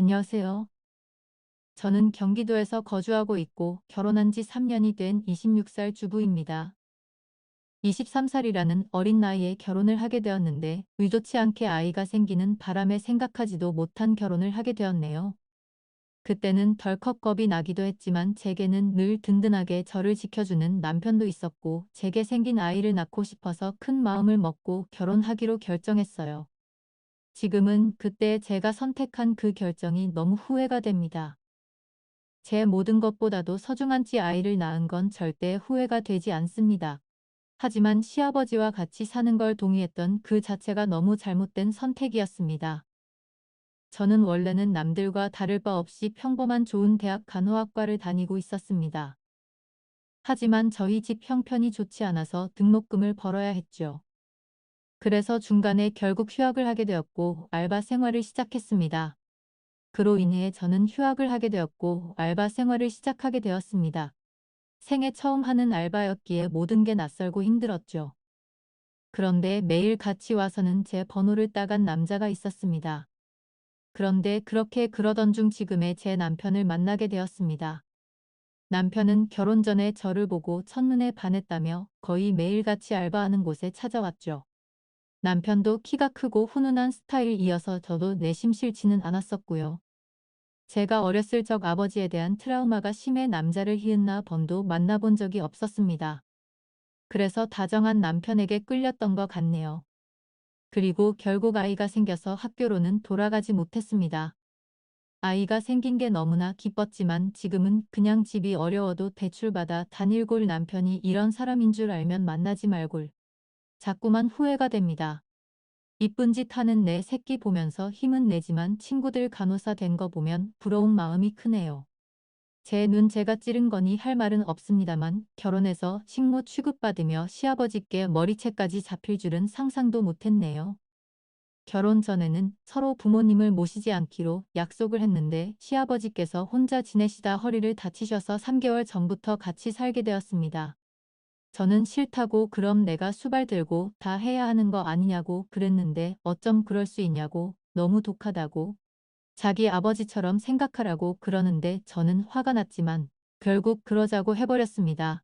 안녕하세요. 저는 경기도에서 거주하고 있고 결혼한 지 3년이 된 26살 주부입니다. 23살이라는 어린 나이에 결혼을 하게 되었는데 의도치 않게 아이가 생기는 바람에 생각하지도 못한 결혼을 하게 되었네요. 그때는 덜컥 겁이 나기도 했지만 제게는 늘 든든하게 저를 지켜주는 남편도 있었고 제게 생긴 아이를 낳고 싶어서 큰 마음을 먹고 결혼하기로 결정했어요. 지금은 그때 제가 선택한 그 결정이 너무 후회가 됩니다. 제 모든 것보다도 서중한지 아이를 낳은 건 절대 후회가 되지 않습니다. 하지만 시아버지와 같이 사는 걸 동의했던 그 자체가 너무 잘못된 선택이었습니다. 저는 원래는 남들과 다를 바 없이 평범한 좋은 대학 간호학과를 다니고 있었습니다. 하지만 저희 집 형편이 좋지 않아서 등록금을 벌어야 했죠. 그래서 중간에 결국 휴학을 하게 되었고 알바 생활을 시작했습니다. 그로 인해 저는 휴학을 하게 되었고 알바 생활을 시작하게 되었습니다. 생애 처음 하는 알바였기에 모든 게 낯설고 힘들었죠. 그런데 매일 같이 와서는 제 번호를 따간 남자가 있었습니다. 그런데 그렇게 그러던 중 지금의 제 남편을 만나게 되었습니다. 남편은 결혼 전에 저를 보고 첫눈에 반했다며 거의 매일같이 알바하는 곳에 찾아왔죠. 남편도 키가 크고 훈훈한 스타일이어서 저도 내심 싫지는 않았었고요. 제가 어렸을 적 아버지에 대한 트라우마가 심해 남자를 희은나 번도 만나본 적이 없었습니다. 그래서 다정한 남편에게 끌렸던 것 같네요. 그리고 결국 아이가 생겨서 학교로는 돌아가지 못했습니다. 아이가 생긴 게 너무나 기뻤지만 지금은 그냥 집이 어려워도 대출받아 다닐골 남편이 이런 사람인 줄 알면 만나지 말골. 자꾸만 후회가 됩니다. 이쁜 짓 하는 내 새끼 보면서 힘은 내지만 친구들 간호사 된 거 보면 부러운 마음이 크네요. 제 눈 제가 찌른 거니 할 말은 없습니다만 결혼해서 식모 취급받으며 시아버지께 머리채까지 잡힐 줄은 상상도 못했네요. 결혼 전에는 서로 부모님을 모시지 않기로 약속을 했는데 시아버지께서 혼자 지내시다 허리를 다치셔서 3개월 전부터 같이 살게 되었습니다. 저는 싫다고 그럼 내가 수발 들고 다 해야 하는 거 아니냐고 그랬는데 어쩜 그럴 수 있냐고 너무 독하다고 자기 아버지처럼 생각하라고 그러는데 저는 화가 났지만 결국 그러자고 해버렸습니다.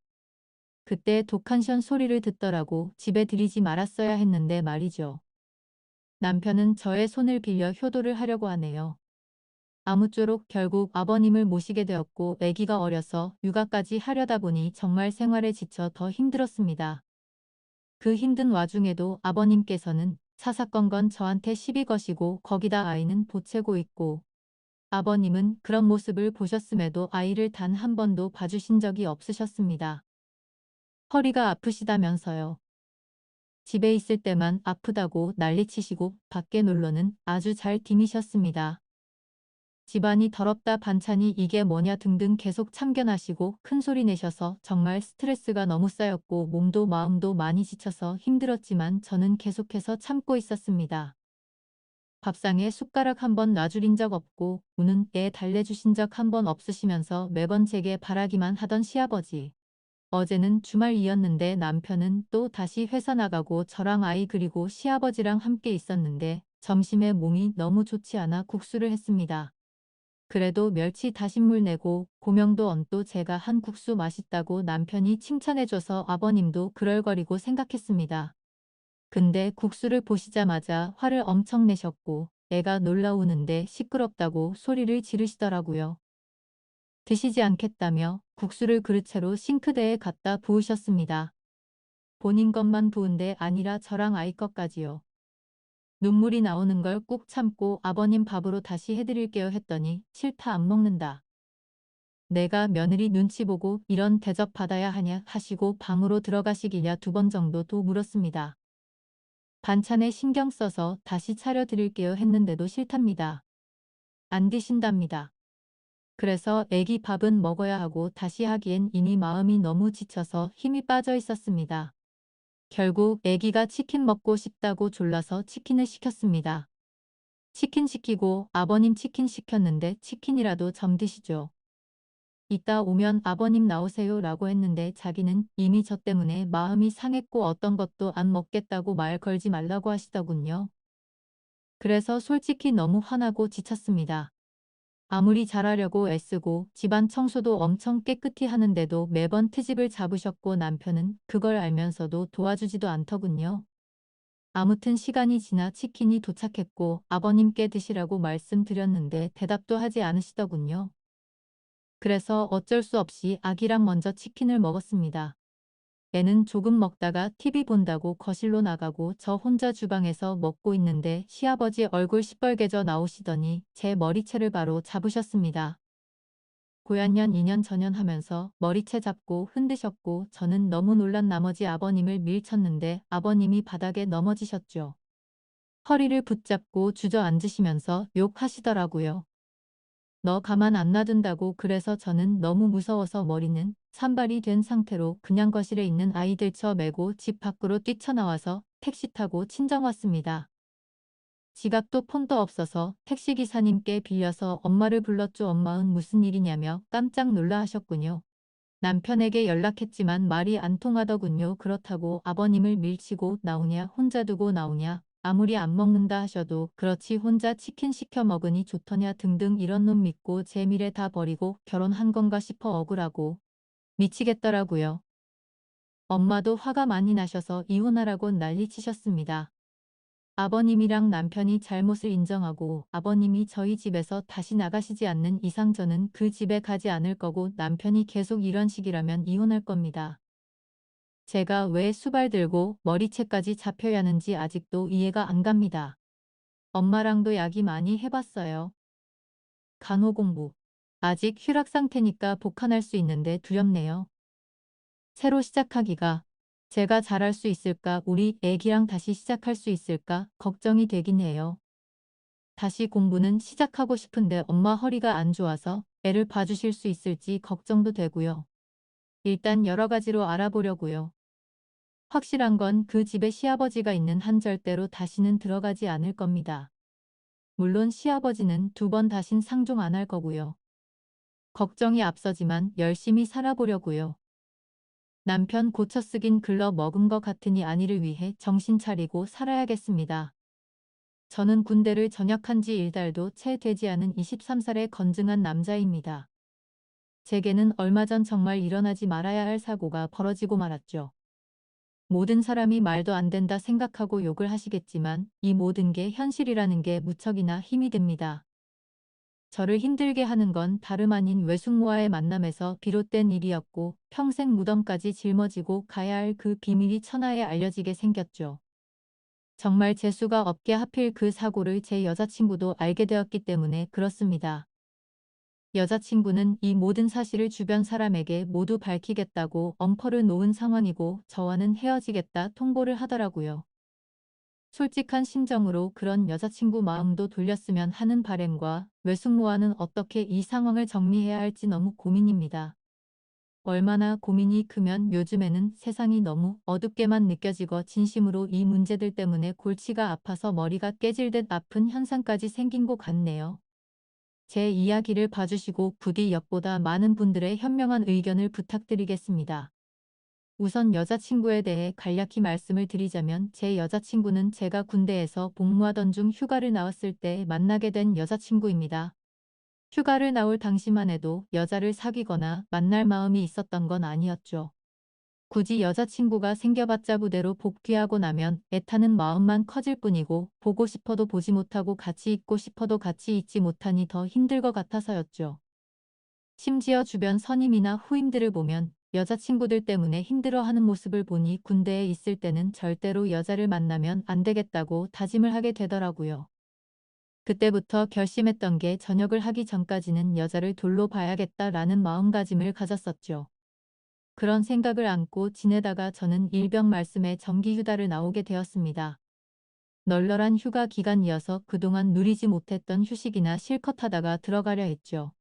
그때 독한 션 소리를 듣더라고 집에 들이지 말았어야 했는데 말이죠. 남편은 저의 손을 빌려 효도를 하려고 하네요. 아무쪼록 결국 아버님을 모시게 되었고 아기가 어려서 육아까지 하려다 보니 정말 생활에 지쳐 더 힘들었습니다. 그 힘든 와중에도 아버님께서는 사사건건 저한테 시비 거시고 거기다 아이는 보채고 있고 아버님은 그런 모습을 보셨음에도 아이를 단 한 번도 봐주신 적이 없으셨습니다. 허리가 아프시다면서요. 집에 있을 때만 아프다고 난리치시고 밖에 놀러는 아주 잘 디미셨습니다. 집안이 더럽다 반찬이 이게 뭐냐 등등 계속 참견하시고 큰소리 내셔서 정말 스트레스가 너무 쌓였고 몸도 마음도 많이 지쳐서 힘들었지만 저는 계속해서 참고 있었습니다. 밥상에 숟가락 한 번 놔주린 적 없고 우는 애 달래주신 적 한 번 없으시면서 매번 제게 바라기만 하던 시아버지. 어제는 주말이었는데 남편은 또 다시 회사 나가고 저랑 아이 그리고 시아버지랑 함께 있었는데 점심에 몸이 너무 좋지 않아 국수를 했습니다. 그래도 멸치 다신물 내고 고명도 얹도 제가 한 국수 맛있다고 남편이 칭찬해줘서 아버님도 그럴거리고 생각했습니다. 근데 국수를 보시자마자 화를 엄청 내셨고 애가 놀라우는데 시끄럽다고 소리를 지르시더라고요. 드시지 않겠다며 국수를 그릇채로 싱크대에 갖다 부으셨습니다. 본인 것만 부은 데 아니라 저랑 아이 것까지요. 눈물이 나오는 걸 꾹 참고 아버님 밥으로 다시 해드릴게요 했더니 싫다 안 먹는다. 내가 며느리 눈치 보고 이런 대접 받아야 하냐 하시고 방으로 들어가시길래 2번 정도 물었습니다. 반찬에 신경 써서 다시 차려드릴게요 했는데도 싫답니다. 안 드신답니다. 그래서 애기 밥은 먹어야 하고 다시 하기엔 이미 마음이 너무 지쳐서 힘이 빠져 있었습니다. 결국 애기가 치킨 먹고 싶다고 졸라서 치킨을 시켰습니다. 치킨 시키고 아버님 치킨 시켰는데 치킨이라도 좀 드시죠. 이따 오면 아버님 나오세요 라고 했는데 자기는 이미 저 때문에 마음이 상했고 어떤 것도 안 먹겠다고 말 걸지 말라고 하시더군요. 그래서 솔직히 너무 화나고 지쳤습니다. 아무리 잘하려고 애쓰고 집안 청소도 엄청 깨끗이 하는데도 매번 트집을 잡으셨고 남편은 그걸 알면서도 도와주지도 않더군요. 아무튼 시간이 지나 치킨이 도착했고 아버님께 드시라고 말씀드렸는데 대답도 하지 않으시더군요. 그래서 어쩔 수 없이 아기랑 먼저 치킨을 먹었습니다. 애는 조금 먹다가 TV 본다고 거실로 나가고 저 혼자 주방에서 먹고 있는데 시아버지 얼굴 시뻘개져 나오시더니 제 머리채를 바로 잡으셨습니다. 고얀년 2년 전연하면서 머리채 잡고 흔드셨고 저는 너무 놀란 나머지 아버님을 밀쳤는데 아버님이 바닥에 넘어지셨죠. 허리를 붙잡고 주저앉으시면서 욕하시더라고요. 너 가만 안 놔둔다고. 그래서 저는 너무 무서워서 머리는 산발이 된 상태로 그냥 거실에 있는 아이들 쳐매고 집 밖으로 뛰쳐나와서 택시 타고 친정 왔습니다. 지갑도 폰도 없어서 택시기사님께 빌려서 엄마를 불렀죠. 엄마는 무슨 일이냐며 깜짝 놀라 하셨군요. 남편에게 연락했지만 말이 안 통하더군요. 그렇다고 아버님을 밀치고 나오냐, 혼자 두고 나오냐, 아무리 안 먹는다 하셔도 그렇지 혼자 치킨 시켜 먹으니 좋더냐 등등 이런 놈 믿고 제 미래 다 버리고 결혼한 건가 싶어 억울하고 미치겠더라고요. 엄마도 화가 많이 나셔서 이혼하라고 난리치셨습니다. 아버님이랑 남편이 잘못을 인정하고 아버님이 저희 집에서 다시 나가시지 않는 이상 저는 그 집에 가지 않을 거고 남편이 계속 이런 식이라면 이혼할 겁니다. 제가 왜 수발 들고 머리채까지 잡혀야 하는지 아직도 이해가 안 갑니다. 엄마랑도 이야기 많이 해봤어요. 간호 공부. 아직 휴락 상태니까 복한할 수 있는데 두렵네요. 새로 시작하기가 제가 잘할 수 있을까, 우리 애기랑 다시 시작할 수 있을까 걱정이 되긴 해요. 다시 공부는 시작하고 싶은데 엄마 허리가 안 좋아서 애를 봐주실 수 있을지 걱정도 되고요. 일단 여러 가지로 알아보려고요. 확실한 건 그 집에 시아버지가 있는 한 절대로 다시는 들어가지 않을 겁니다. 물론 시아버지는 2번 다신 상종 안 할 거고요. 걱정이 앞서지만 열심히 살아보려고요. 남편 고쳐 쓰긴 글러 먹은 것 같으니 아니를 위해 정신 차리고 살아야겠습니다. 저는 군대를 전역한 지 1달도 채 되지 않은 23살의 건증한 남자입니다. 제게는 얼마 전 정말 일어나지 말아야 할 사고가 벌어지고 말았죠. 모든 사람이 말도 안 된다 생각하고 욕을 하시겠지만 이 모든 게 현실이라는 게 무척이나 힘이 듭니다. 저를 힘들게 하는 건 다름 아닌 외숙모와의 만남에서 비롯된 일이었고 평생 무덤까지 짊어지고 가야 할 그 비밀이 천하에 알려지게 생겼죠. 정말 재수가 없게 하필 그 사고를 제 여자친구도 알게 되었기 때문에 그렇습니다. 여자친구는 이 모든 사실을 주변 사람에게 모두 밝히겠다고 엄포를 놓은 상황이고 저와는 헤어지겠다 통보를 하더라고요. 솔직한 심정으로 그런 여자친구 마음도 돌렸으면 하는 바람과 외숙모와는 어떻게 이 상황을 정리해야 할지 너무 고민입니다. 얼마나 고민이 크면 요즘에는 세상이 너무 어둡게만 느껴지고 진심으로 이 문제들 때문에 골치가 아파서 머리가 깨질 듯 아픈 현상까지 생긴 것 같네요. 제 이야기를 봐주시고 부디 엿보다 많은 분들의 현명한 의견을 부탁드리겠습니다. 우선 여자친구에 대해 간략히 말씀을 드리자면 제 여자친구는 제가 군대에서 복무하던 중 휴가를 나왔을 때 만나게 된 여자친구입니다. 휴가를 나올 당시만 해도 여자를 사귀거나 만날 마음이 있었던 건 아니었죠. 굳이 여자친구가 생겨봤자 부대로 복귀하고 나면 애타는 마음만 커질 뿐이고 보고 싶어도 보지 못하고 같이 있고 싶어도 같이 있지 못하니 더 힘들 것 같아서였죠. 심지어 주변 선임이나 후임들을 보면 여자친구들 때문에 힘들어하는 모습을 보니 군대에 있을 때는 절대로 여자를 만나면 안 되겠다고 다짐을 하게 되더라고요. 그때부터 결심했던 게 전역을 하기 전까지는 여자를 둘로 봐야겠다라는 마음가짐을 가졌었죠. 그런 생각을 안고 지내다가 저는 일병 말씀에 정기휴가를 나오게 되었습니다. 널널한 휴가 기간이어서 그동안 누리지 못했던 휴식이나 실컷 하다가 들어가려 했죠.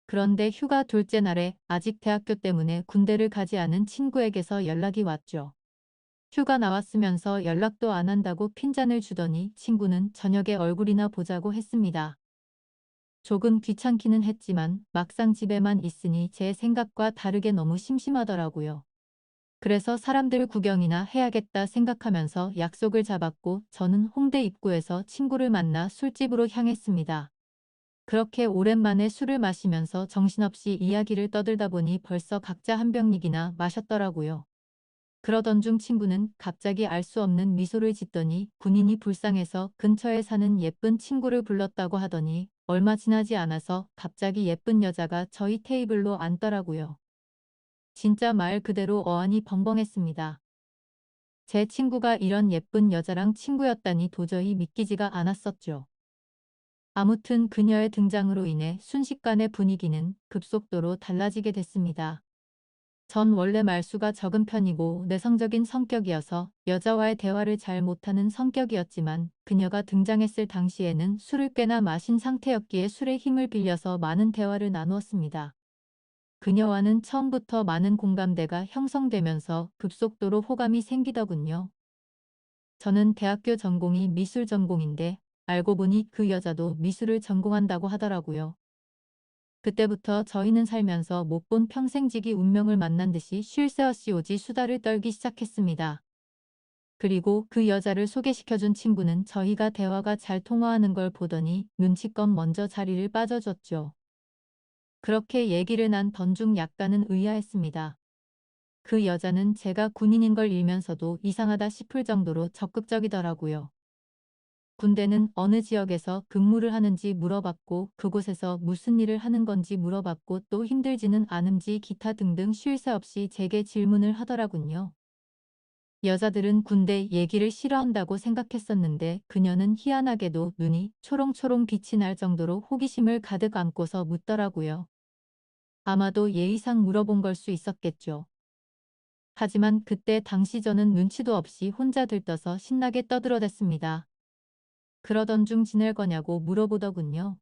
그런데 휴가 둘째 날에 아직 대학교 때문에 군대를 가지 않은 친구에게서 연락이 왔죠. 휴가 나왔으면서 연락도 안 한다고 핀잔을 주더니 친구는 저녁에 얼굴이나 보자고 했습니다. 조금 귀찮기는 했지만 막상 집에만 있으니 제 생각과 다르게 너무 심심하더라고요. 그래서 사람들 구경이나 해야겠다 생각하면서 약속을 잡았고 저는 홍대 입구에서 친구를 만나 술집으로 향했습니다. 그렇게 오랜만에 술을 마시면서 정신없이 이야기를 떠들다 보니 벌써 각자 한 병씩이나 마셨더라고요. 그러던 중 친구는 갑자기 알 수 없는 미소를 짓더니 군인이 불쌍해서 근처에 사는 예쁜 친구를 불렀다고 하더니 얼마 지나지 않아서 갑자기 예쁜 여자가 저희 테이블로 앉더라고요. 진짜 말 그대로 어안이 벙벙했습니다. 제 친구가 이런 예쁜 여자랑 친구였다니 도저히 믿기지가 않았었죠. 아무튼 그녀의 등장으로 인해 순식간에 분위기는 급속도로 달라지게 됐습니다. 전 원래 말수가 적은 편이고 내성적인 성격이어서 여자와의 대화를 잘 못하는 성격이었지만 그녀가 등장했을 당시에는 술을 꽤나 마신 상태였기에 술의 힘을 빌려서 많은 대화를 나누었습니다. 그녀와는 처음부터 많은 공감대가 형성되면서 급속도로 호감이 생기더군요. 저는 대학교 전공이 미술 전공인데 알고 보니 그 여자도 미술을 전공한다고 하더라고요. 그때부터 저희는 살면서 못 본 평생지기 운명을 만난 듯이 쉴 새 없이 오지 수다를 떨기 시작했습니다. 그리고 그 여자를 소개시켜준 친구는 저희가 대화가 잘 통화하는 걸 보더니 눈치껏 먼저 자리를 빠져줬죠. 그렇게 얘기를 나눈 중 약간은 의아했습니다. 그 여자는 제가 군인인 걸 일면서도 이상하다 싶을 정도로 적극적이더라고요. 군대는 어느 지역에서 근무를 하는지 물어봤고 그곳에서 무슨 일을 하는 건지 물어봤고 또 힘들지는 않은지 기타 등등 쉴 새 없이 제게 질문을 하더라군요. 여자들은 군대 얘기를 싫어한다고 생각했었는데 그녀는 희한하게도 눈이 초롱초롱 빛이 날 정도로 호기심을 가득 안고서 묻더라고요. 아마도 예의상 물어본 걸 수 있었겠죠. 하지만 그때 당시 저는 눈치도 없이 혼자 들떠서 신나게 떠들어댔습니다. 그러던 중 지낼 거냐고 물어보더군요.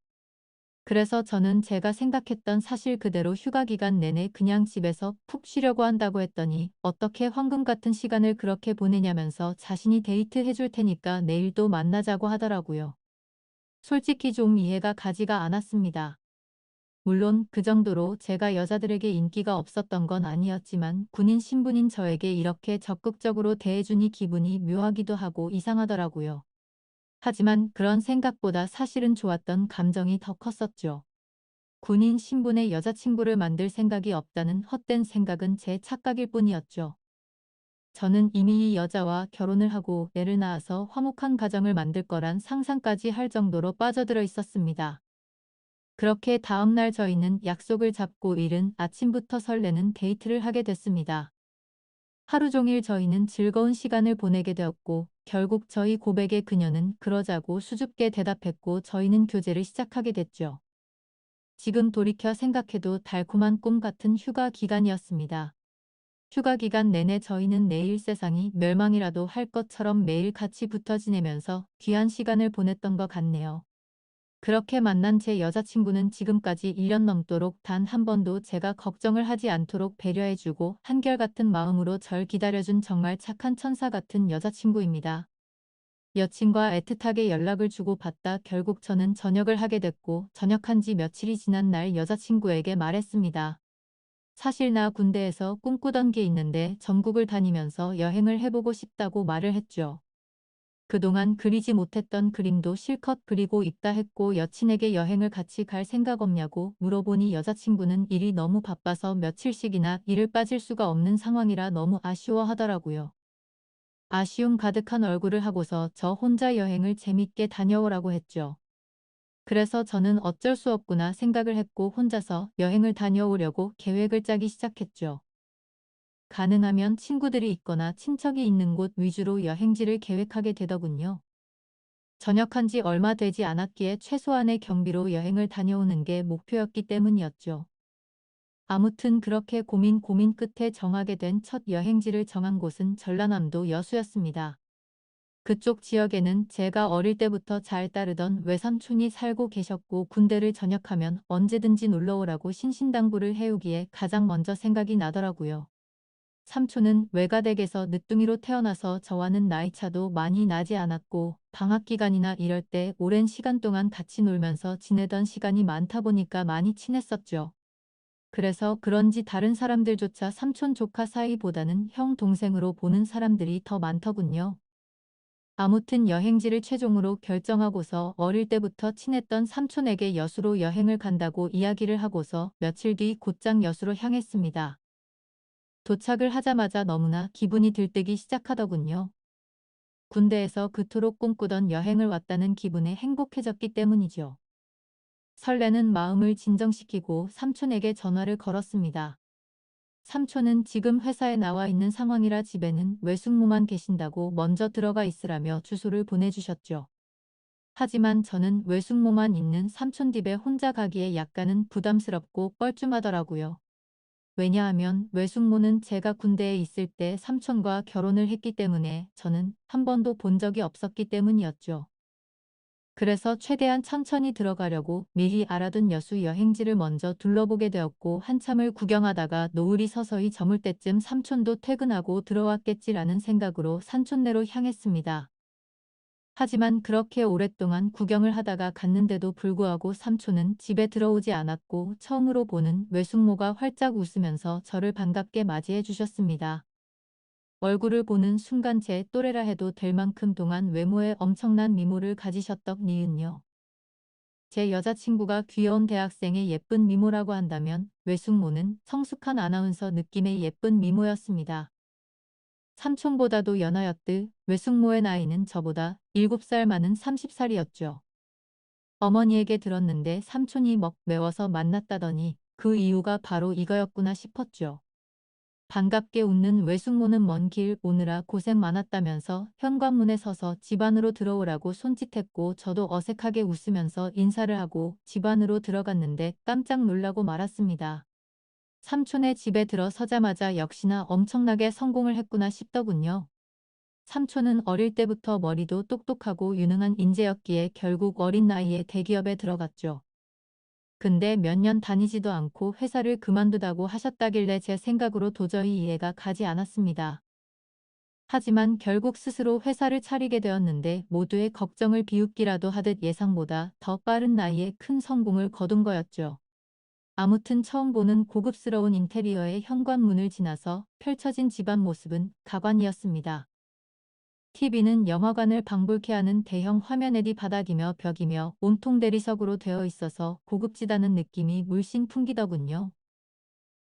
그래서 저는 제가 생각했던 사실 그대로 휴가 기간 내내 그냥 집에서 푹 쉬려고 한다고 했더니 어떻게 황금 같은 시간을 그렇게 보내냐면서 자신이 데이트 해줄 테니까 내일도 만나자고 하더라고요. 솔직히 좀 이해가 가지가 않았습니다. 물론 그 정도로 제가 여자들에게 인기가 없었던 건 아니었지만 군인 신분인 저에게 이렇게 적극적으로 대해주니 기분이 묘하기도 하고 이상하더라고요. 하지만 그런 생각보다 사실은 좋았던 감정이 더 컸었죠. 군인 신분의 여자친구를 만들 생각이 없다는 헛된 생각은 제 착각일 뿐이었죠. 저는 이미 이 여자와 결혼을 하고 애를 낳아서 화목한 가정을 만들 거란 상상까지 할 정도로 빠져들어 있었습니다. 그렇게 다음날 저희는 약속을 잡고 이른 아침부터 설레는 데이트를 하게 됐습니다. 하루 종일 저희는 즐거운 시간을 보내게 되었고 결국 저희 고백에 그녀는 그러자고 수줍게 대답했고 저희는 교제를 시작하게 됐죠. 지금 돌이켜 생각해도 달콤한 꿈 같은 휴가 기간이었습니다. 휴가 기간 내내 저희는 내일 세상이 멸망이라도 할 것처럼 매일 같이 붙어 지내면서 귀한 시간을 보냈던 것 같네요. 그렇게 만난 제 여자친구는 지금까지 1년 넘도록 단 한 번도 제가 걱정을 하지 않도록 배려해주고 한결같은 마음으로 절 기다려준 정말 착한 천사 같은 여자친구입니다. 여친과 애틋하게 연락을 주고받다 결국 저는 전역을 하게 됐고 전역한 지 며칠이 지난 날 여자친구에게 말했습니다. 사실 나 군대에서 꿈꾸던 게 있는데 전국을 다니면서 여행을 해보고 싶다고 말을 했죠. 그동안 그리지 못했던 그림도 실컷 그리고 있다 했고 여친에게 여행을 같이 갈 생각 없냐고 물어보니 여자친구는 일이 너무 바빠서 며칠씩이나 일을 빠질 수가 없는 상황이라 너무 아쉬워하더라고요. 아쉬움 가득한 얼굴을 하고서 저 혼자 여행을 재밌게 다녀오라고 했죠. 그래서 저는 어쩔 수 없구나 생각을 했고 혼자서 여행을 다녀오려고 계획을 짜기 시작했죠. 가능하면 친구들이 있거나 친척이 있는 곳 위주로 여행지를 계획하게 되더군요. 전역한 지 얼마 되지 않았기에 최소한의 경비로 여행을 다녀오는 게 목표였기 때문이었죠. 아무튼 그렇게 고민 끝에 정하게 된 첫 여행지를 정한 곳은 전라남도 여수였습니다. 그쪽 지역에는 제가 어릴 때부터 잘 따르던 외삼촌이 살고 계셨고 군대를 전역하면 언제든지 놀러오라고 신신당부를 해오기에 가장 먼저 생각이 나더라고요. 삼촌은 외가댁에서 늦둥이로 태어나서 저와는 나이차도 많이 나지 않았고 방학 기간이나 이럴 때 오랜 시간 동안 같이 놀면서 지내던 시간이 많다 보니까 많이 친했었죠. 그래서 그런지 다른 사람들조차 삼촌 조카 사이보다는 형 동생으로 보는 사람들이 더 많더군요. 아무튼 여행지를 최종으로 결정하고서 어릴 때부터 친했던 삼촌에게 여수로 여행을 간다고 이야기를 하고서 며칠 뒤 곧장 여수로 향했습니다. 도착을 하자마자 너무나 기분이 들뜨기 시작하더군요. 군대에서 그토록 꿈꾸던 여행을 왔다는 기분에 행복해졌기 때문이죠. 설레는 마음을 진정시키고 삼촌에게 전화를 걸었습니다. 삼촌은 지금 회사에 나와 있는 상황이라 집에는 외숙모만 계신다고 먼저 들어가 있으라며 주소를 보내주셨죠. 하지만 저는 외숙모만 있는 삼촌 집에 혼자 가기에 약간은 부담스럽고 뻘쭘하더라고요. 왜냐하면 외숙모는 제가 군대에 있을 때 삼촌과 결혼을 했기 때문에 저는 한 번도 본 적이 없었기 때문이었죠. 그래서 최대한 천천히 들어가려고 미리 알아둔 여수 여행지를 먼저 둘러보게 되었고 한참을 구경하다가 노을이 서서히 저물 때쯤 삼촌도 퇴근하고 들어왔겠지라는 생각으로 산촌내로 향했습니다. 하지만 그렇게 오랫동안 구경을 하다가 갔는데도 불구하고 삼촌은 집에 들어오지 않았고 처음으로 보는 외숙모가 활짝 웃으면서 저를 반갑게 맞이해 주셨습니다. 얼굴을 보는 순간 제 또래라 해도 될 만큼 동안 외모에 엄청난 미모를 가지셨던 니은요. 제 여자친구가 귀여운 대학생의 예쁜 미모라고 한다면 외숙모는 성숙한 아나운서 느낌의 예쁜 미모였습니다. 삼촌보다도 연하였듯 외숙모의 나이는 저보다 7살 많은 30살이었죠. 어머니에게 들었는데 삼촌이 먹 매워서 만났다더니 그 이유가 바로 이거였구나 싶었죠. 반갑게 웃는 외숙모는 먼 길 오느라 고생 많았다면서 현관문에 서서 집 안으로 들어오라고 손짓했고 저도 어색하게 웃으면서 인사를 하고 집 안으로 들어갔는데 깜짝 놀라고 말았습니다. 삼촌의 집에 들어서자마자 역시나 엄청나게 성공을 했구나 싶더군요. 삼촌은 어릴 때부터 머리도 똑똑하고 유능한 인재였기에 결국 어린 나이에 대기업에 들어갔죠. 근데 몇 년 다니지도 않고 회사를 그만두다고 하셨다길래 제 생각으로 도저히 이해가 가지 않았습니다. 하지만 결국 스스로 회사를 차리게 되었는데 모두의 걱정을 비웃기라도 하듯 예상보다 더 빠른 나이에 큰 성공을 거둔 거였죠. 아무튼 처음 보는 고급스러운 인테리어의 현관문을 지나서 펼쳐진 집안 모습은 가관이었습니다. TV는 영화관을 방불케 하는 대형 화면 LED 바닥이며 벽이며 온통 대리석으로 되어 있어서 고급지다는 느낌이 물씬 풍기더군요.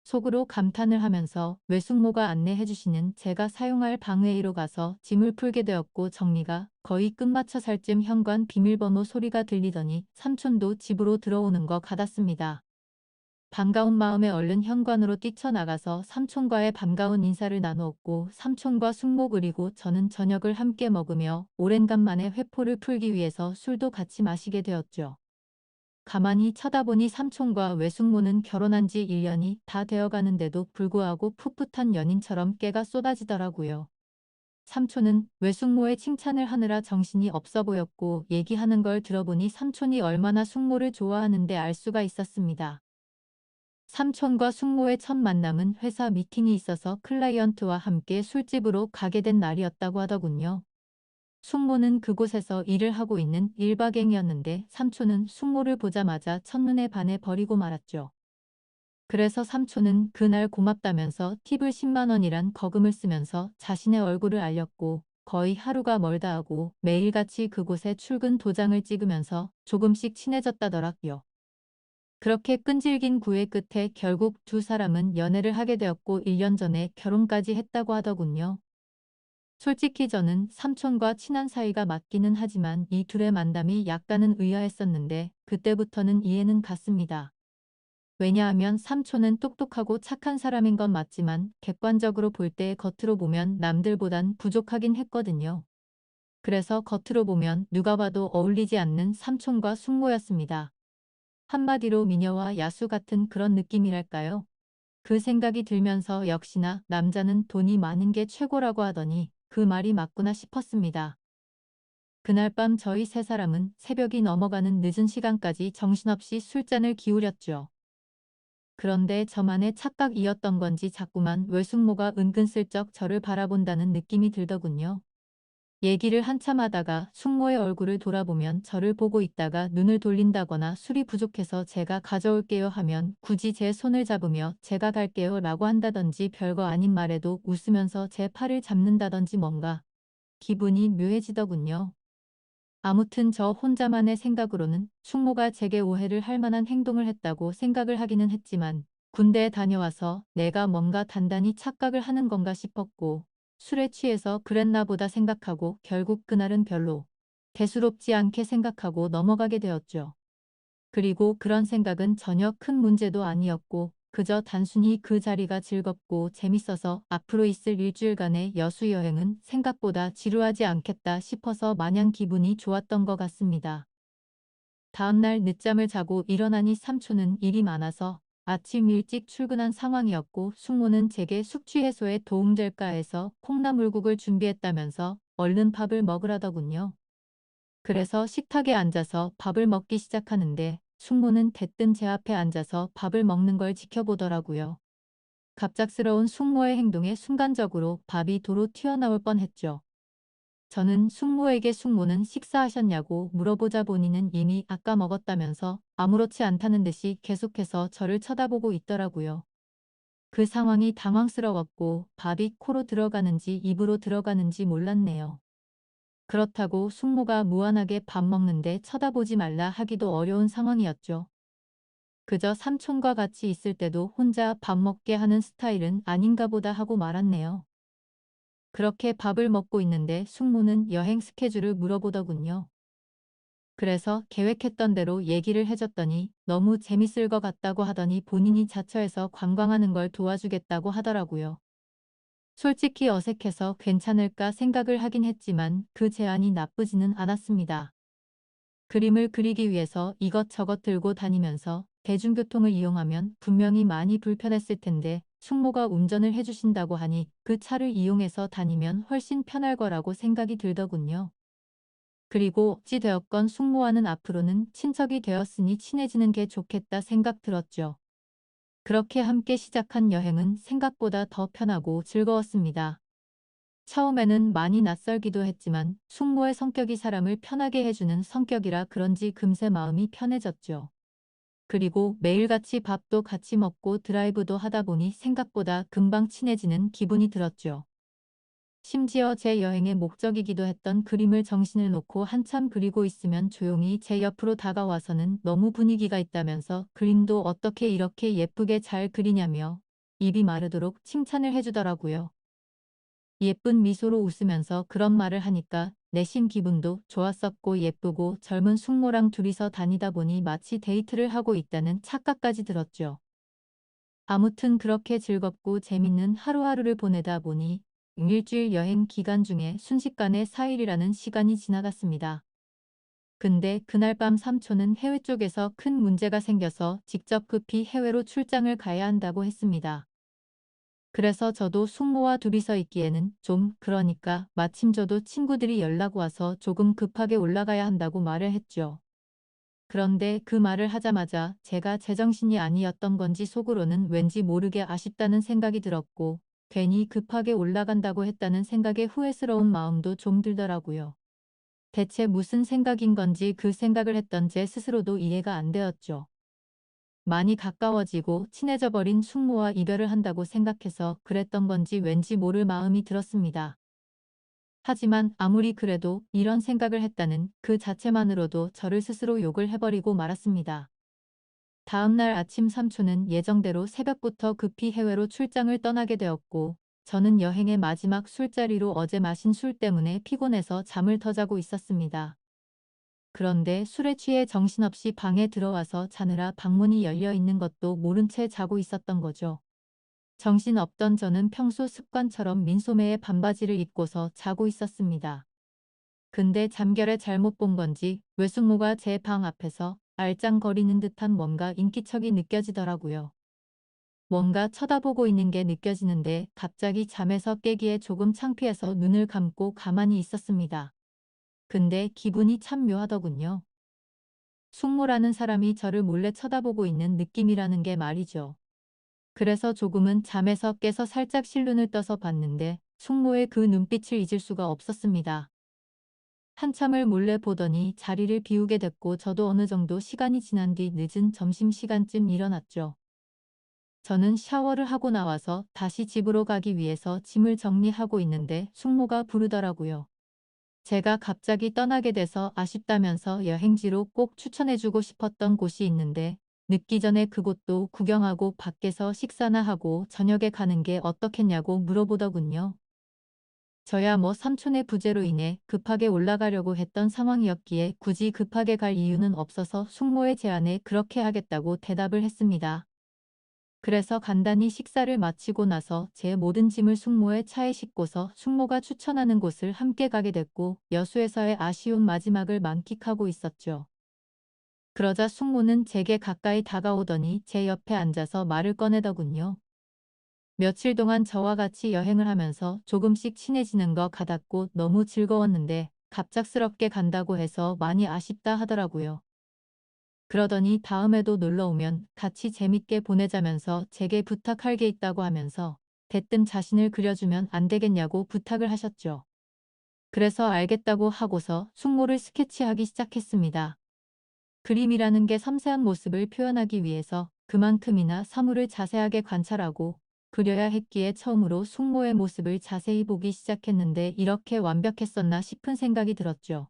속으로 감탄을 하면서 외숙모가 안내해 주시는 제가 사용할 방회의로 가서 짐을 풀게 되었고 정리가 거의 끝마쳐 살 쯤 현관 비밀번호 소리가 들리더니 삼촌도 집으로 들어오는 것 같았습니다. 반가운 마음에 얼른 현관으로 뛰쳐나가서 삼촌과의 반가운 인사를 나누었고 삼촌과 숙모 그리고 저는 저녁을 함께 먹으며 오랜간만에 회포를 풀기 위해서 술도 같이 마시게 되었죠. 가만히 쳐다보니 삼촌과 외숙모는 결혼한 지 1년이 다 되어가는데도 불구하고 풋풋한 연인처럼 깨가 쏟아지더라고요. 삼촌은 외숙모의 칭찬을 하느라 정신이 없어 보였고 얘기하는 걸 들어보니 삼촌이 얼마나 숙모를 좋아하는데 알 수가 있었습니다. 삼촌과 숙모의 첫 만남은 회사 미팅이 있어서 클라이언트와 함께 술집으로 가게 된 날이었다고 하더군요. 숙모는 그곳에서 일을 하고 있는 일박행이었는데 삼촌은 숙모를 보자마자 첫눈에 반해 버리고 말았죠. 그래서 삼촌은 그날 고맙다면서 팁을 10만 원이란 거금을 쓰면서 자신의 얼굴을 알렸고 거의 하루가 멀다 하고 매일같이 그곳에 출근 도장을 찍으면서 조금씩 친해졌다더라고요. 그렇게 끈질긴 구애 끝에 결국 두 사람은 연애를 하게 되었고 1년 전에 결혼까지 했다고 하더군요. 솔직히 저는 삼촌과 친한 사이가 맞기는 하지만 이 둘의 만남이 약간은 의아했었는데 그때부터는 이해는 갔습니다. 왜냐하면 삼촌은 똑똑하고 착한 사람인 건 맞지만 객관적으로 볼 때 겉으로 보면 남들보단 부족하긴 했거든요. 그래서 겉으로 보면 누가 봐도 어울리지 않는 삼촌과 숙모였습니다. 한마디로 미녀와 야수 같은 그런 느낌이랄까요? 그 생각이 들면서 역시나 남자는 돈이 많은 게 최고라고 하더니 그 말이 맞구나 싶었습니다. 그날 밤 저희 세 사람은 새벽이 넘어가는 늦은 시간까지 정신없이 술잔을 기울였죠. 그런데 저만의 착각이었던 건지 자꾸만 외숙모가 은근슬쩍 저를 바라본다는 느낌이 들더군요. 얘기를 한참 하다가 숙모의 얼굴을 돌아보면 저를 보고 있다가 눈을 돌린다거나 술이 부족해서 제가 가져올게요 하면 굳이 제 손을 잡으며 제가 갈게요 라고 한다든지 별거 아닌 말에도 웃으면서 제 팔을 잡는다든지 뭔가 기분이 묘해지더군요. 아무튼 저 혼자만의 생각으로는 숙모가 제게 오해를 할 만한 행동을 했다고 생각을 하기는 했지만 군대에 다녀와서 내가 뭔가 단단히 착각을 하는 건가 싶었고 술에 취해서 그랬나 보다 생각하고 결국 그날은 별로 대수롭지 않게 생각하고 넘어가게 되었죠. 그리고 그런 생각은 전혀 큰 문제도 아니었고 그저 단순히 그 자리가 즐겁고 재밌어서 앞으로 있을 일주일간의 여수 여행은 생각보다 지루하지 않겠다 싶어서 마냥 기분이 좋았던 것 같습니다. 다음날 늦잠을 자고 일어나니 삼촌은 일이 많아서 아침 일찍 출근한 상황이었고 숙모는 제게 숙취 해소에 도움될까 해서 콩나물국을 준비했다면서 얼른 밥을 먹으라더군요. 그래서 식탁에 앉아서 밥을 먹기 시작하는데 숙모는 대뜸 제 앞에 앉아서 밥을 먹는 걸 지켜보더라고요. 갑작스러운 숙모의 행동에 순간적으로 밥이 도로 튀어나올 뻔했죠. 저는 숙모에게 숙모는 식사하셨냐고 물어보자 보니는 이미 아까 먹었다면서 아무렇지 않다는 듯이 계속해서 저를 쳐다보고 있더라고요. 그 상황이 당황스러웠고 밥이 코로 들어가는지 입으로 들어가는지 몰랐네요. 그렇다고 숙모가 무한하게 밥 먹는데 쳐다보지 말라 하기도 어려운 상황이었죠. 그저 삼촌과 같이 있을 때도 혼자 밥 먹게 하는 스타일은 아닌가 보다 하고 말았네요. 그렇게 밥을 먹고 있는데 숙모는 여행 스케줄을 물어보더군요. 그래서 계획했던 대로 얘기를 해줬더니 너무 재밌을 것 같다고 하더니 본인이 자처해서 관광하는 걸 도와주겠다고 하더라고요. 솔직히 어색해서 괜찮을까 생각을 하긴 했지만 그 제안이 나쁘지는 않았습니다. 그림을 그리기 위해서 이것저것 들고 다니면서 대중교통을 이용하면 분명히 많이 불편했을 텐데 숙모가 운전을 해주신다고 하니 그 차를 이용해서 다니면 훨씬 편할 거라고 생각이 들더군요. 그리고 어찌되었건 숙모와는 앞으로는 친척이 되었으니 친해지는 게 좋겠다 생각 들었죠. 그렇게 함께 시작한 여행은 생각보다 더 편하고 즐거웠습니다. 처음에는 많이 낯설기도 했지만 숙모의 성격이 사람을 편하게 해주는 성격이라 그런지 금세 마음이 편해졌죠. 그리고 매일같이 밥도 같이 먹고 드라이브도 하다 보니 생각보다 금방 친해지는 기분이 들었죠. 심지어 제 여행의 목적이기도 했던 그림을 정신을 놓고 한참 그리고 있으면 조용히 제 옆으로 다가와서는 너무 분위기가 있다면서 그림도 어떻게 이렇게 예쁘게 잘 그리냐며 입이 마르도록 칭찬을 해주더라고요. 예쁜 미소로 웃으면서 그런 말을 하니까 내심 기분도 좋았었고 예쁘고 젊은 숙모랑 둘이서 다니다 보니 마치 데이트를 하고 있다는 착각까지 들었죠. 아무튼 그렇게 즐겁고 재밌는 하루하루를 보내다 보니 일주일 여행 기간 중에 순식간에 4일이라는 시간이 지나갔습니다. 근데 그날 밤 삼촌은 해외 쪽에서 큰 문제가 생겨서 직접 급히 해외로 출장을 가야 한다고 했습니다. 그래서 저도 숙모와 둘이서 있기에는 좀 그러니까 마침 저도 친구들이 연락 와서 조금 급하게 올라가야 한다고 말을 했죠. 그런데 그 말을 하자마자 제가 제정신이 아니었던 건지 속으로는 왠지 모르게 아쉽다는 생각이 들었고 괜히 급하게 올라간다고 했다는 생각에 후회스러운 마음도 좀 들더라고요. 대체 무슨 생각인 건지 그 생각을 했던 제 스스로도 이해가 안 되었죠. 많이 가까워지고 친해져 버린 숙모와 이별을 한다고 생각해서 그랬던 건지 왠지 모를 마음이 들었습니다. 하지만 아무리 그래도 이런 생각을 했다는 그 자체만으로도 저를 스스로 욕을 해버리고 말았습니다. 다음 날 아침 삼촌은 예정대로 새벽부터 급히 해외로 출장을 떠나게 되었고 저는 여행의 마지막 술자리로 어제 마신 술 때문에 피곤해서 잠을 더 자고 있었습니다. 그런데 술에 취해 정신없이 방에 들어와서 자느라 방문이 열려 있는 것도 모른 채 자고 있었던 거죠. 정신없던 저는 평소 습관처럼 민소매의 반바지를 입고서 자고 있었습니다. 근데 잠결에 잘못 본 건지 외숙모가 제 방 앞에서 알짱거리는 듯한 뭔가 인기척이 느껴지더라고요. 뭔가 쳐다보고 있는 게 느껴지는데 갑자기 잠에서 깨기에 조금 창피해서 눈을 감고 가만히 있었습니다. 근데 기분이 참 묘하더군요. 숙모라는 사람이 저를 몰래 쳐다보고 있는 느낌이라는 게 말이죠. 그래서 조금은 잠에서 깨서 살짝 실눈을 떠서 봤는데 숙모의 그 눈빛을 잊을 수가 없었습니다. 한참을 몰래 보더니 자리를 비우게 됐고 저도 어느 정도 시간이 지난 뒤 늦은 점심시간쯤 일어났죠. 저는 샤워를 하고 나와서 다시 집으로 가기 위해서 짐을 정리하고 있는데 숙모가 부르더라고요. 제가 갑자기 떠나게 돼서 아쉽다면서 여행지로 꼭 추천해주고 싶었던 곳이 있는데 늦기 전에 그곳도 구경하고 밖에서 식사나 하고 저녁에 가는 게 어떻겠냐고 물어보더군요. 저야 뭐 삼촌의 부재로 인해 급하게 올라가려고 했던 상황이었기에 굳이 급하게 갈 이유는 없어서 숙모의 제안에 그렇게 하겠다고 대답을 했습니다. 그래서 간단히 식사를 마치고 나서 제 모든 짐을 숙모의 차에 싣고서 숙모가 추천하는 곳을 함께 가게 됐고 여수에서의 아쉬운 마지막을 만끽하고 있었죠. 그러자 숙모는 제게 가까이 다가오더니 제 옆에 앉아서 말을 꺼내더군요. 며칠 동안 저와 같이 여행을 하면서 조금씩 친해지는 것 같았고 너무 즐거웠는데 갑작스럽게 간다고 해서 많이 아쉽다 하더라고요. 그러더니 다음에도 놀러 오면 같이 재밌게 보내자면서 제게 부탁할 게 있다고 하면서 대뜸 자신을 그려주면 안 되겠냐고 부탁을 하셨죠. 그래서 알겠다고 하고서 숙모를 스케치하기 시작했습니다. 그림이라는 게 섬세한 모습을 표현하기 위해서 그만큼이나 사물을 자세하게 관찰하고 그려야 했기에 처음으로 숙모의 모습을 자세히 보기 시작했는데 이렇게 완벽했었나 싶은 생각이 들었죠.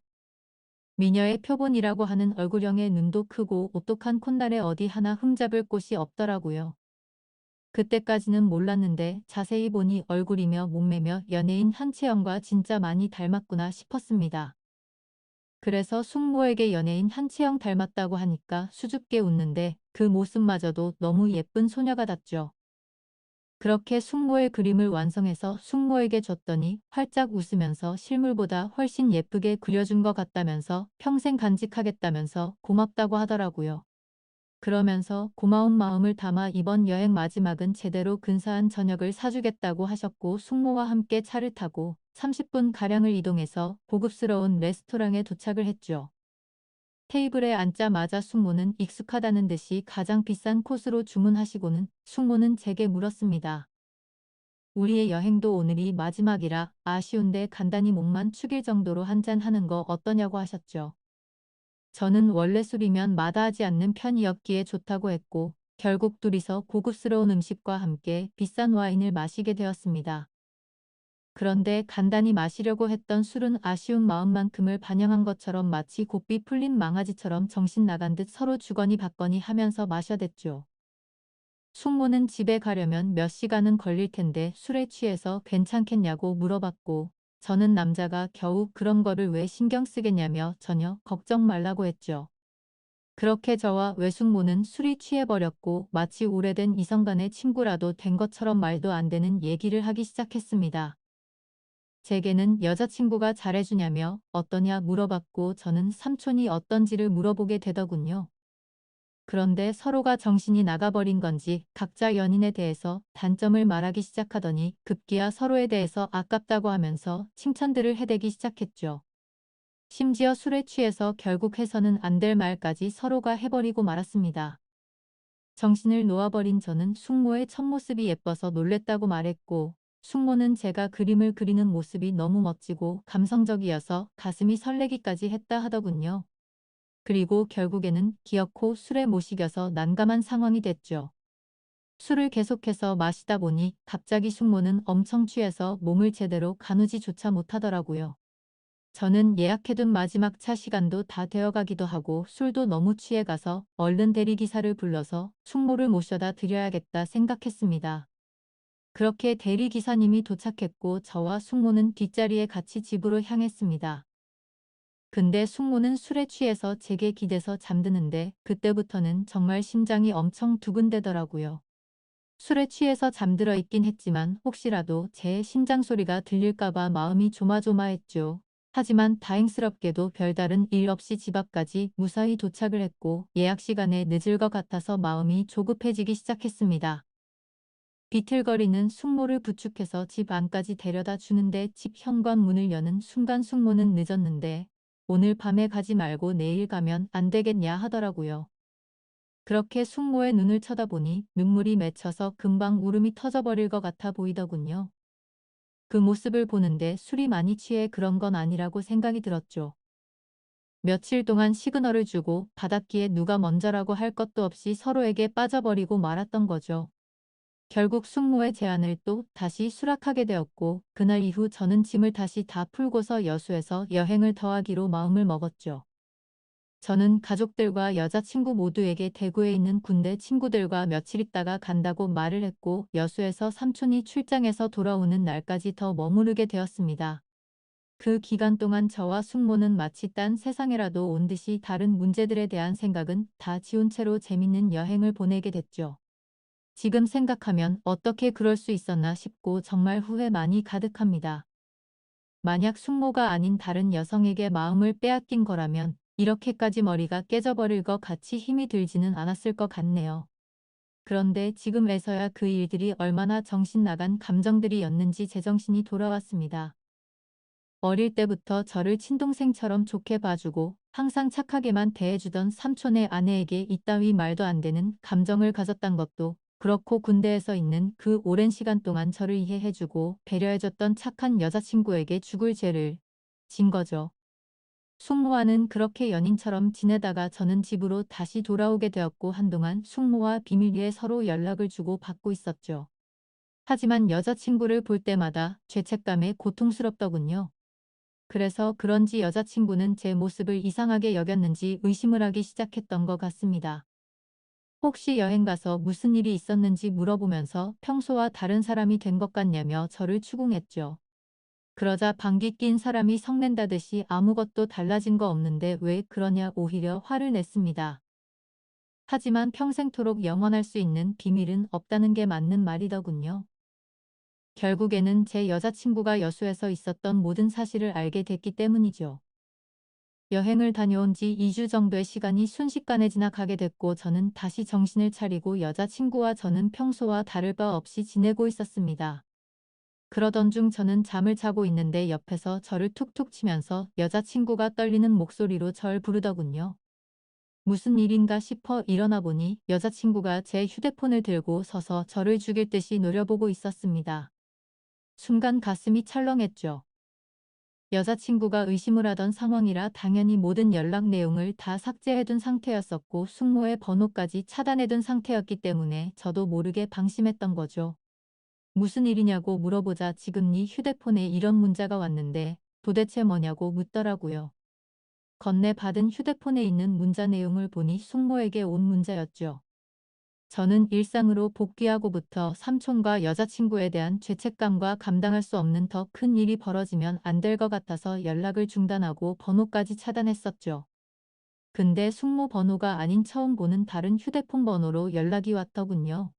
미녀의 표본이라고 하는 얼굴형의 눈도 크고 오똑한 콧날에 어디 하나 흠잡을 곳이 없더라고요. 그때까지는 몰랐는데 자세히 보니 얼굴이며 몸매며 연예인 한채영과 진짜 많이 닮았구나 싶었습니다. 그래서 숙모에게 연예인 한채영 닮았다고 하니까 수줍게 웃는데 그 모습마저도 너무 예쁜 소녀 같았죠. 그렇게 숙모의 그림을 완성해서 숙모에게 줬더니 활짝 웃으면서 실물보다 훨씬 예쁘게 그려준 것 같다면서 평생 간직하겠다면서 고맙다고 하더라고요. 그러면서 고마운 마음을 담아 이번 여행 마지막은 제대로 근사한 저녁을 사주겠다고 하셨고 숙모와 함께 차를 타고 30분가량을 이동해서 고급스러운 레스토랑에 도착을 했죠. 테이블에 앉자마자 숙모는 익숙하다는 듯이 가장 비싼 코스로 주문하시고는 숙모는 제게 물었습니다. 우리의 여행도 오늘이 마지막이라 아쉬운데 간단히 목만 축일 정도로 한잔 하는 거 어떠냐고 하셨죠. 저는 원래 술이면 마다하지 않는 편이었기에 좋다고 했고 결국 둘이서 고급스러운 음식과 함께 비싼 와인을 마시게 되었습니다. 그런데 간단히 마시려고 했던 술은 아쉬운 마음만큼을 반영한 것처럼 마치 고삐 풀린 망아지처럼 정신 나간 듯 서로 주거니 받거니 하면서 마셔댔죠. 숙모는 집에 가려면 몇 시간은 걸릴 텐데 술에 취해서 괜찮겠냐고 물어봤고 저는 남자가 겨우 그런 거를 왜 신경 쓰겠냐며 전혀 걱정 말라고 했죠. 그렇게 저와 외숙모는 술이 취해버렸고 마치 오래된 이성 간의 친구라도 된 것처럼 말도 안 되는 얘기를 하기 시작했습니다. 제게는 여자친구가 잘해주냐며 어떠냐 물어봤고 저는 삼촌이 어떤지를 물어보게 되더군요. 그런데 서로가 정신이 나가버린 건지 각자 연인에 대해서 단점을 말하기 시작하더니 급기야 서로에 대해서 아깝다고 하면서 칭찬들을 해대기 시작했죠. 심지어 술에 취해서 결국 해서는 안 될 말까지 서로가 해버리고 말았습니다. 정신을 놓아버린 저는 숙모의 첫모습이 예뻐서 놀랬다고 말했고 숙모는 제가 그림을 그리는 모습이 너무 멋지고 감성적이어서 가슴이 설레기까지 했다 하더군요. 그리고 결국에는 기어코 술에 못 이겨서 난감한 상황이 됐죠. 술을 계속해서 마시다 보니 갑자기 숙모는 엄청 취해서 몸을 제대로 가누지조차 못하더라고요. 저는 예약해둔 마지막 차 시간도 다 되어가기도 하고 술도 너무 취해가서 얼른 대리기사를 불러서 숙모를 모셔다 드려야겠다 생각했습니다. 그렇게 대리기사님이 도착했고 저와 숙모는 뒷자리에 같이 집으로 향했습니다. 근데 숙모는 술에 취해서 제게 기대서 잠드는데 그때부터는 정말 심장이 엄청 두근대더라고요. 술에 취해서 잠들어 있긴 했지만 혹시라도 제 심장 소리가 들릴까봐 마음이 조마조마했죠. 하지만 다행스럽게도 별다른 일 없이 집 앞까지 무사히 도착을 했고 예약 시간에 늦을 것 같아서 마음이 조급해지기 시작했습니다. 비틀거리는 숙모를 부축해서 집 안까지 데려다 주는데 집 현관문을 여는 순간 숙모는 늦었는데 오늘 밤에 가지 말고 내일 가면 안 되겠냐 하더라고요. 그렇게 숙모의 눈을 쳐다보니 눈물이 맺혀서 금방 울음이 터져버릴 것 같아 보이더군요. 그 모습을 보는데 술이 많이 취해 그런 건 아니라고 생각이 들었죠. 며칠 동안 시그널을 주고 받았기에 누가 먼저라고 할 것도 없이 서로에게 빠져버리고 말았던 거죠. 결국 숙모의 제안을 또 다시 수락하게 되었고 그날 이후 저는 짐을 다시 다 풀고서 여수에서 여행을 더하기로 마음을 먹었죠. 저는 가족들과 여자친구 모두에게 대구에 있는 군대 친구들과 며칠 있다가 간다고 말을 했고 여수에서 삼촌이 출장에서 돌아오는 날까지 더 머무르게 되었습니다. 그 기간 동안 저와 숙모는 마치 딴 세상에라도 온 듯이 다른 문제들에 대한 생각은 다 지운 채로 재밌는 여행을 보내게 됐죠. 지금 생각하면 어떻게 그럴 수 있었나 싶고 정말 후회 많이 가득합니다. 만약 숙모가 아닌 다른 여성에게 마음을 빼앗긴 거라면 이렇게까지 머리가 깨져버릴 것 같이 힘이 들지는 않았을 것 같네요. 그런데 지금에서야 그 일들이 얼마나 정신 나간 감정들이었는지 제정신이 돌아왔습니다. 어릴 때부터 저를 친동생처럼 좋게 봐주고 항상 착하게만 대해주던 삼촌의 아내에게 이따위 말도 안 되는 감정을 가졌단 것도 그렇고 군대에서 있는 그 오랜 시간 동안 저를 이해해주고 배려해줬던 착한 여자친구에게 죽을 죄를 진 거죠. 숙모와는 그렇게 연인처럼 지내다가 저는 집으로 다시 돌아오게 되었고 한동안 숙모와 비밀리에 서로 연락을 주고 받고 있었죠. 하지만 여자친구를 볼 때마다 죄책감에 고통스럽더군요. 그래서 그런지 여자친구는 제 모습을 이상하게 여겼는지 의심을 하기 시작했던 것 같습니다. 혹시 여행 가서 무슨 일이 있었는지 물어보면서 평소와 다른 사람이 된 것 같냐며 저를 추궁했죠. 그러자 방귀 낀 사람이 성낸다듯이 아무것도 달라진 거 없는데 왜 그러냐 오히려 화를 냈습니다. 하지만 평생토록 영원할 수 있는 비밀은 없다는 게 맞는 말이더군요. 결국에는 제 여자친구가 여수에서 있었던 모든 사실을 알게 됐기 때문이죠. 여행을 다녀온 지 2주 정도의 시간이 순식간에 지나가게 됐고 저는 다시 정신을 차리고 여자친구와 저는 평소와 다를 바 없이 지내고 있었습니다. 그러던 중 저는 잠을 자고 있는데 옆에서 저를 툭툭 치면서 여자친구가 떨리는 목소리로 절 부르더군요. 무슨 일인가 싶어 일어나 보니 여자친구가 제 휴대폰을 들고 서서 저를 죽일 듯이 노려보고 있었습니다. 순간 가슴이 철렁했죠. 여자친구가 의심을 하던 상황이라 당연히 모든 연락 내용을 다 삭제해둔 상태였었고 숙모의 번호까지 차단해둔 상태였기 때문에 저도 모르게 방심했던 거죠. 무슨 일이냐고 물어보자 지금 네 휴대폰에 이런 문자가 왔는데 도대체 뭐냐고 묻더라고요. 건네받은 휴대폰에 있는 문자 내용을 보니 숙모에게 온 문자였죠. 저는 일상으로 복귀하고부터 삼촌과 여자친구에 대한 죄책감과 감당할 수 없는 더 큰 일이 벌어지면 안 될 것 같아서 연락을 중단하고 번호까지 차단했었죠. 근데 숙모 번호가 아닌 처음 보는 다른 휴대폰 번호로 연락이 왔더군요.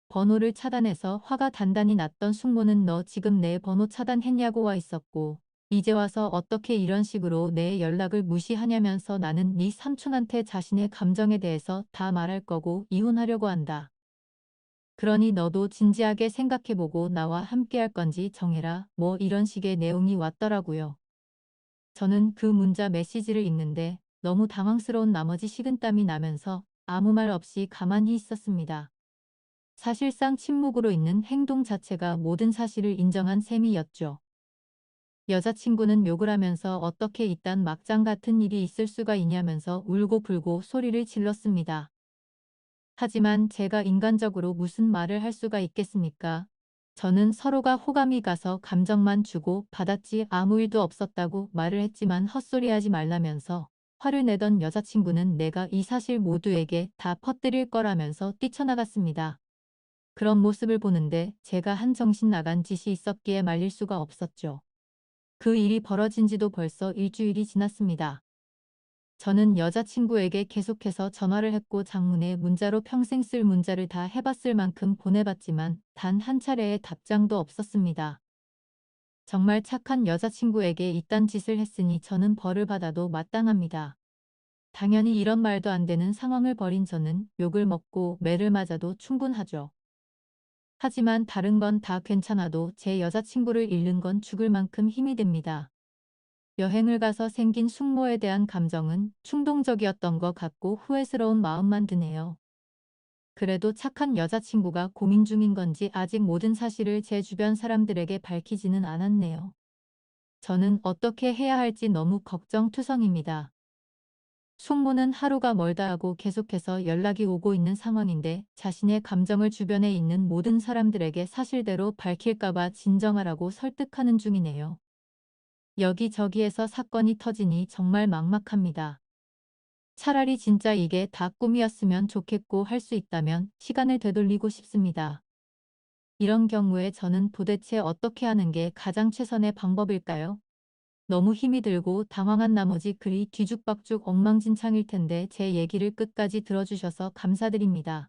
번호를 차단해서 화가 단단히 났던 숙모는 너 지금 내 번호 차단했냐고 와 있었고 이제 와서 어떻게 이런 식으로 내 연락을 무시하냐면서 나는 네 삼촌한테 자신의 감정에 대해서 다 말할 거고 이혼하려고 한다. 그러니 너도 진지하게 생각해보고 나와 함께 할 건지 정해라. 뭐 이런 식의 내용이 왔더라고요. 저는 그 문자 메시지를 읽는데 너무 당황스러운 나머지 식은땀이 나면서 아무 말 없이 가만히 있었습니다. 사실상 침묵으로 있는 행동 자체가 모든 사실을 인정한 셈이었죠. 여자친구는 욕을 하면서 어떻게 이딴 막장 같은 일이 있을 수가 있냐면서 울고불고 소리를 질렀습니다. 하지만 제가 인간적으로 무슨 말을 할 수가 있겠습니까? 저는 서로가 호감이 가서 감정만 주고 받았지 아무 일도 없었다고 말을 했지만 헛소리하지 말라면서 화를 내던 여자친구는 내가 이 사실 모두에게 다 퍼뜨릴 거라면서 뛰쳐나갔습니다. 그런 모습을 보는데 제가 한 정신 나간 짓이 있었기에 말릴 수가 없었죠. 그 일이 벌어진 지도 벌써 일주일이 지났습니다. 저는 여자친구에게 계속해서 전화를 했고 장문의 문자로 평생 쓸 문자를 다 해봤을 만큼 보내봤지만 단 한 차례의 답장도 없었습니다. 정말 착한 여자친구에게 이딴 짓을 했으니 저는 벌을 받아도 마땅합니다. 당연히 이런 말도 안 되는 상황을 벌인 저는 욕을 먹고 매를 맞아도 충분하죠. 하지만 다른 건 다 괜찮아도 제 여자친구를 잃는 건 죽을 만큼 힘이 듭니다. 여행을 가서 생긴 숙모에 대한 감정은 충동적이었던 것 같고 후회스러운 마음만 드네요. 그래도 착한 여자친구가 고민 중인 건지 아직 모든 사실을 제 주변 사람들에게 밝히지는 않았네요. 저는 어떻게 해야 할지 너무 걱정투성입니다. 숙모는 하루가 멀다 하고 계속해서 연락이 오고 있는 상황인데 자신의 감정을 주변에 있는 모든 사람들에게 사실대로 밝힐까봐 진정하라고 설득하는 중이네요. 여기저기에서 사건이 터지니 정말 막막합니다. 차라리 진짜 이게 다 꿈이었으면 좋겠고 할 수 있다면 시간을 되돌리고 싶습니다. 이런 경우에 저는 도대체 어떻게 하는 게 가장 최선의 방법일까요? 너무 힘이 들고 당황한 나머지 글이 뒤죽박죽 엉망진창일 텐데 제 얘기를 끝까지 들어주셔서 감사드립니다.